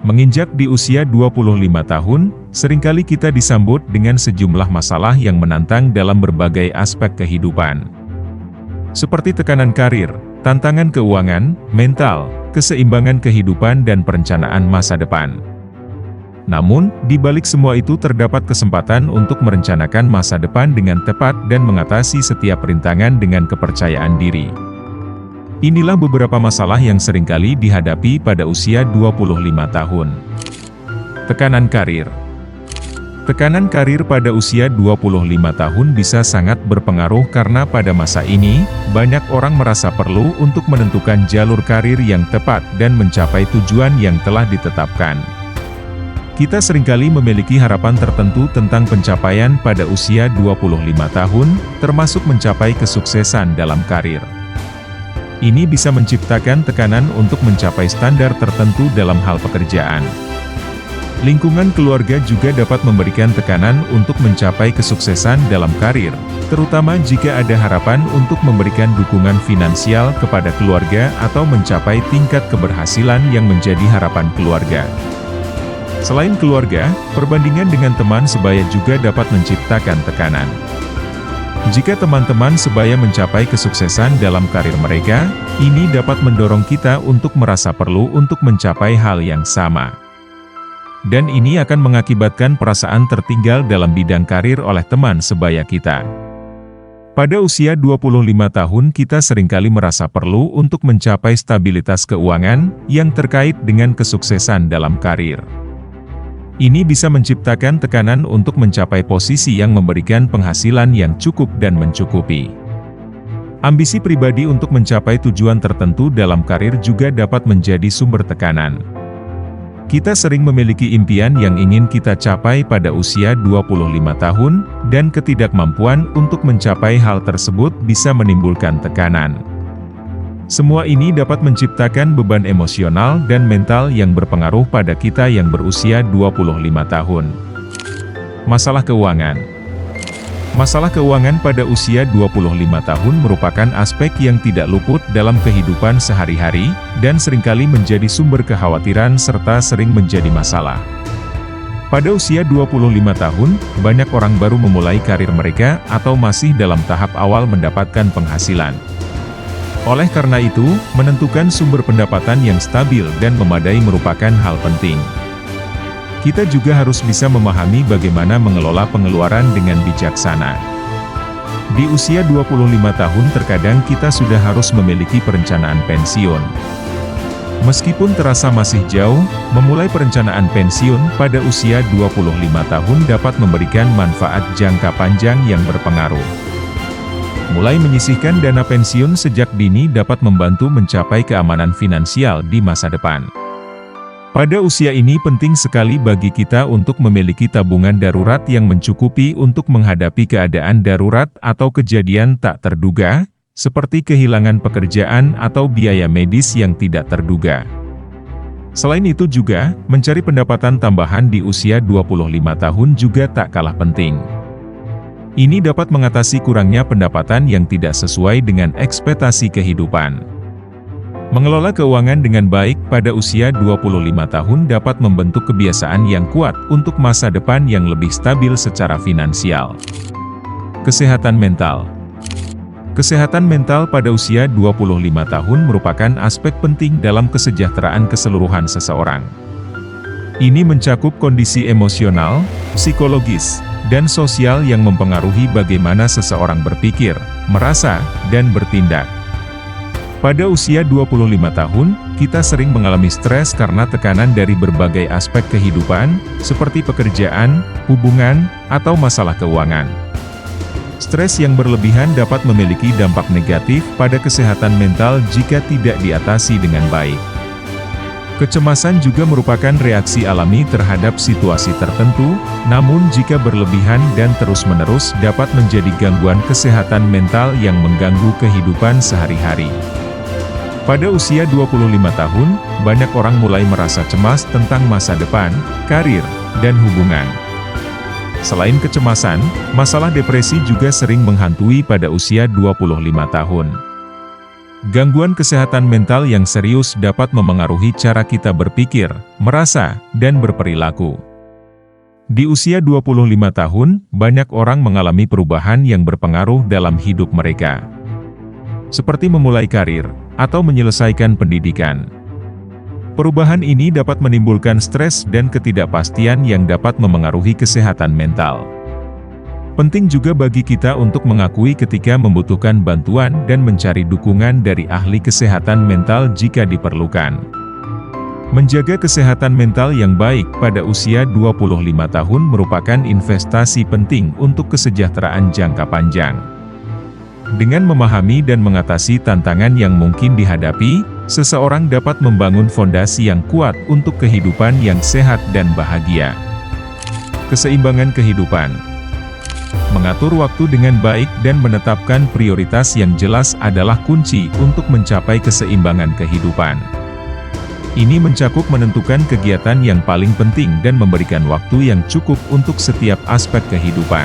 Menginjak di usia 25 tahun, seringkali kita disambut dengan sejumlah masalah yang menantang dalam berbagai aspek kehidupan. Seperti tekanan karir, tantangan keuangan, mental, keseimbangan kehidupan dan perencanaan masa depan. Namun, di balik semua itu terdapat kesempatan untuk merencanakan masa depan dengan tepat dan mengatasi setiap rintangan dengan kepercayaan diri. Inilah beberapa masalah yang seringkali dihadapi pada usia 25 tahun. Tekanan karir. Tekanan karir pada usia 25 tahun bisa sangat berpengaruh karena pada masa ini, banyak orang merasa perlu untuk menentukan jalur karir yang tepat dan mencapai tujuan yang telah ditetapkan. Kita seringkali memiliki harapan tertentu tentang pencapaian pada usia 25 tahun, termasuk mencapai kesuksesan dalam karir. Ini bisa menciptakan tekanan untuk mencapai standar tertentu dalam hal pekerjaan. Lingkungan keluarga juga dapat memberikan tekanan untuk mencapai kesuksesan dalam karir, terutama jika ada harapan untuk memberikan dukungan finansial kepada keluarga atau mencapai tingkat keberhasilan yang menjadi harapan keluarga. Selain keluarga, perbandingan dengan teman sebaya juga dapat menciptakan tekanan. Jika teman-teman sebaya mencapai kesuksesan dalam karir mereka, ini dapat mendorong kita untuk merasa perlu untuk mencapai hal yang sama. Dan ini akan mengakibatkan perasaan tertinggal dalam bidang karir oleh teman sebaya kita. Pada usia 25 tahun kita seringkali merasa perlu untuk mencapai stabilitas keuangan yang terkait dengan kesuksesan dalam karir. Ini bisa menciptakan tekanan untuk mencapai posisi yang memberikan penghasilan yang cukup dan mencukupi. Ambisi pribadi untuk mencapai tujuan tertentu dalam karir juga dapat menjadi sumber tekanan. Kita sering memiliki impian yang ingin kita capai pada usia 25 tahun, dan ketidakmampuan untuk mencapai hal tersebut bisa menimbulkan tekanan. Semua ini dapat menciptakan beban emosional dan mental yang berpengaruh pada kita yang berusia 25 tahun. Masalah keuangan. Masalah keuangan pada usia 25 tahun merupakan aspek yang tidak luput dalam kehidupan sehari-hari, dan seringkali menjadi sumber kekhawatiran serta sering menjadi masalah. Pada usia 25 tahun, banyak orang baru memulai karir mereka atau masih dalam tahap awal mendapatkan penghasilan. Oleh karena itu, menentukan sumber pendapatan yang stabil dan memadai merupakan hal penting. Kita juga harus bisa memahami bagaimana mengelola pengeluaran dengan bijaksana. Di usia 25 tahun terkadang kita sudah harus memiliki perencanaan pensiun. Meskipun terasa masih jauh, memulai perencanaan pensiun pada usia 25 tahun dapat memberikan manfaat jangka panjang yang berpengaruh. Mulai menyisihkan dana pensiun sejak dini dapat membantu mencapai keamanan finansial di masa depan. Pada usia ini penting sekali bagi kita untuk memiliki tabungan darurat yang mencukupi untuk menghadapi keadaan darurat atau kejadian tak terduga, seperti kehilangan pekerjaan atau biaya medis yang tidak terduga. Selain itu juga, mencari pendapatan tambahan di usia 25 tahun juga tak kalah penting. Ini dapat mengatasi kurangnya pendapatan yang tidak sesuai dengan ekspektasi kehidupan. Mengelola keuangan dengan baik pada usia 25 tahun dapat membentuk kebiasaan yang kuat untuk masa depan yang lebih stabil secara finansial. Kesehatan mental. Kesehatan mental pada usia 25 tahun merupakan aspek penting dalam kesejahteraan keseluruhan seseorang. Ini mencakup kondisi emosional, psikologis, dan sosial yang mempengaruhi bagaimana seseorang berpikir, merasa, dan bertindak. Pada usia 25 tahun, kita sering mengalami stres karena tekanan dari berbagai aspek kehidupan, seperti pekerjaan, hubungan, atau masalah keuangan. Stres yang berlebihan dapat memiliki dampak negatif pada kesehatan mental jika tidak diatasi dengan baik. Kecemasan juga merupakan reaksi alami terhadap situasi tertentu, namun jika berlebihan dan terus-menerus dapat menjadi gangguan kesehatan mental yang mengganggu kehidupan sehari-hari. Pada usia 25 tahun, banyak orang mulai merasa cemas tentang masa depan, karir, dan hubungan. Selain kecemasan, masalah depresi juga sering menghantui pada usia 25 tahun. Gangguan kesehatan mental yang serius dapat memengaruhi cara kita berpikir, merasa, dan berperilaku. Di usia 25 tahun, banyak orang mengalami perubahan yang berpengaruh dalam hidup mereka. Seperti memulai karir, atau menyelesaikan pendidikan. Perubahan ini dapat menimbulkan stres dan ketidakpastian yang dapat memengaruhi kesehatan mental. Penting juga bagi kita untuk mengakui ketika membutuhkan bantuan dan mencari dukungan dari ahli kesehatan mental jika diperlukan. Menjaga kesehatan mental yang baik pada usia 25 tahun merupakan investasi penting untuk kesejahteraan jangka panjang. Dengan memahami dan mengatasi tantangan yang mungkin dihadapi, seseorang dapat membangun fondasi yang kuat untuk kehidupan yang sehat dan bahagia. Keseimbangan kehidupan. Mengatur waktu dengan baik dan menetapkan prioritas yang jelas adalah kunci untuk mencapai keseimbangan kehidupan. Ini mencakup menentukan kegiatan yang paling penting dan memberikan waktu yang cukup untuk setiap aspek kehidupan.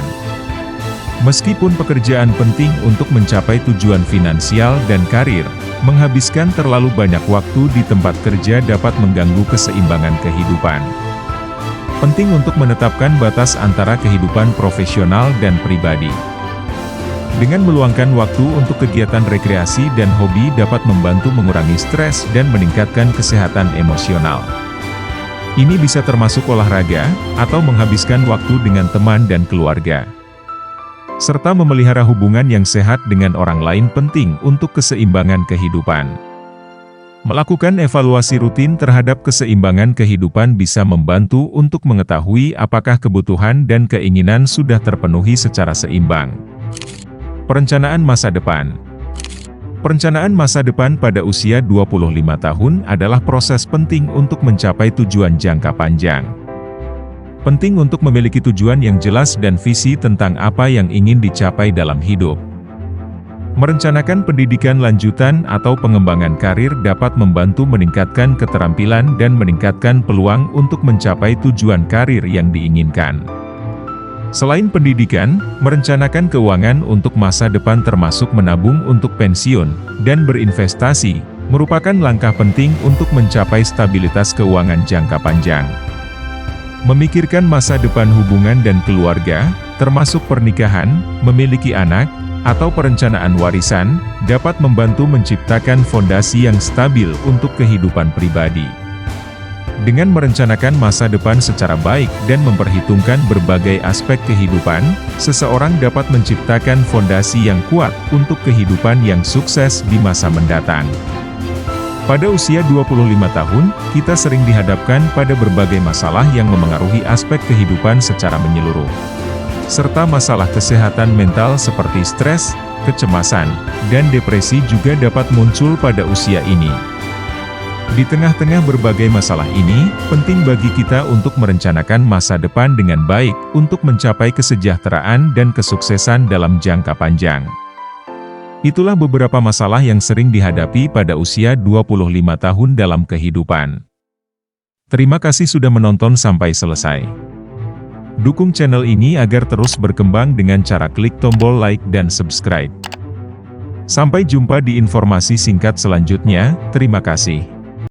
Meskipun pekerjaan penting untuk mencapai tujuan finansial dan karir, menghabiskan terlalu banyak waktu di tempat kerja dapat mengganggu keseimbangan kehidupan. Penting untuk menetapkan batas antara kehidupan profesional dan pribadi. Dengan meluangkan waktu untuk kegiatan rekreasi dan hobi dapat membantu mengurangi stres dan meningkatkan kesehatan emosional. Ini bisa termasuk olahraga, atau menghabiskan waktu dengan teman dan keluarga. Serta memelihara hubungan yang sehat dengan orang lain penting untuk keseimbangan kehidupan. Melakukan evaluasi rutin terhadap keseimbangan kehidupan bisa membantu untuk mengetahui apakah kebutuhan dan keinginan sudah terpenuhi secara seimbang. Perencanaan masa depan. Perencanaan masa depan pada usia 25 tahun adalah proses penting untuk mencapai tujuan jangka panjang. Penting untuk memiliki tujuan yang jelas dan visi tentang apa yang ingin dicapai dalam hidup. Merencanakan pendidikan lanjutan atau pengembangan karir dapat membantu meningkatkan keterampilan dan meningkatkan peluang untuk mencapai tujuan karir yang diinginkan. Selain pendidikan, merencanakan keuangan untuk masa depan termasuk menabung untuk pensiun dan berinvestasi, merupakan langkah penting untuk mencapai stabilitas keuangan jangka panjang. Memikirkan masa depan hubungan dan keluarga, termasuk pernikahan, memiliki anak, atau perencanaan warisan, dapat membantu menciptakan fondasi yang stabil untuk kehidupan pribadi. Dengan merencanakan masa depan secara baik dan memperhitungkan berbagai aspek kehidupan, seseorang dapat menciptakan fondasi yang kuat untuk kehidupan yang sukses di masa mendatang. Pada usia 25 tahun, kita sering dihadapkan pada berbagai masalah yang memengaruhi aspek kehidupan secara menyeluruh. Serta masalah kesehatan mental seperti stres, kecemasan, dan depresi juga dapat muncul pada usia ini. Di tengah-tengah berbagai masalah ini, penting bagi kita untuk merencanakan masa depan dengan baik untuk mencapai kesejahteraan dan kesuksesan dalam jangka panjang. Itulah beberapa masalah yang sering dihadapi pada usia 25 tahun dalam kehidupan. Terima kasih sudah menonton sampai selesai. Dukung channel ini agar terus berkembang dengan cara klik tombol like dan subscribe. Sampai jumpa di informasi singkat selanjutnya, terima kasih.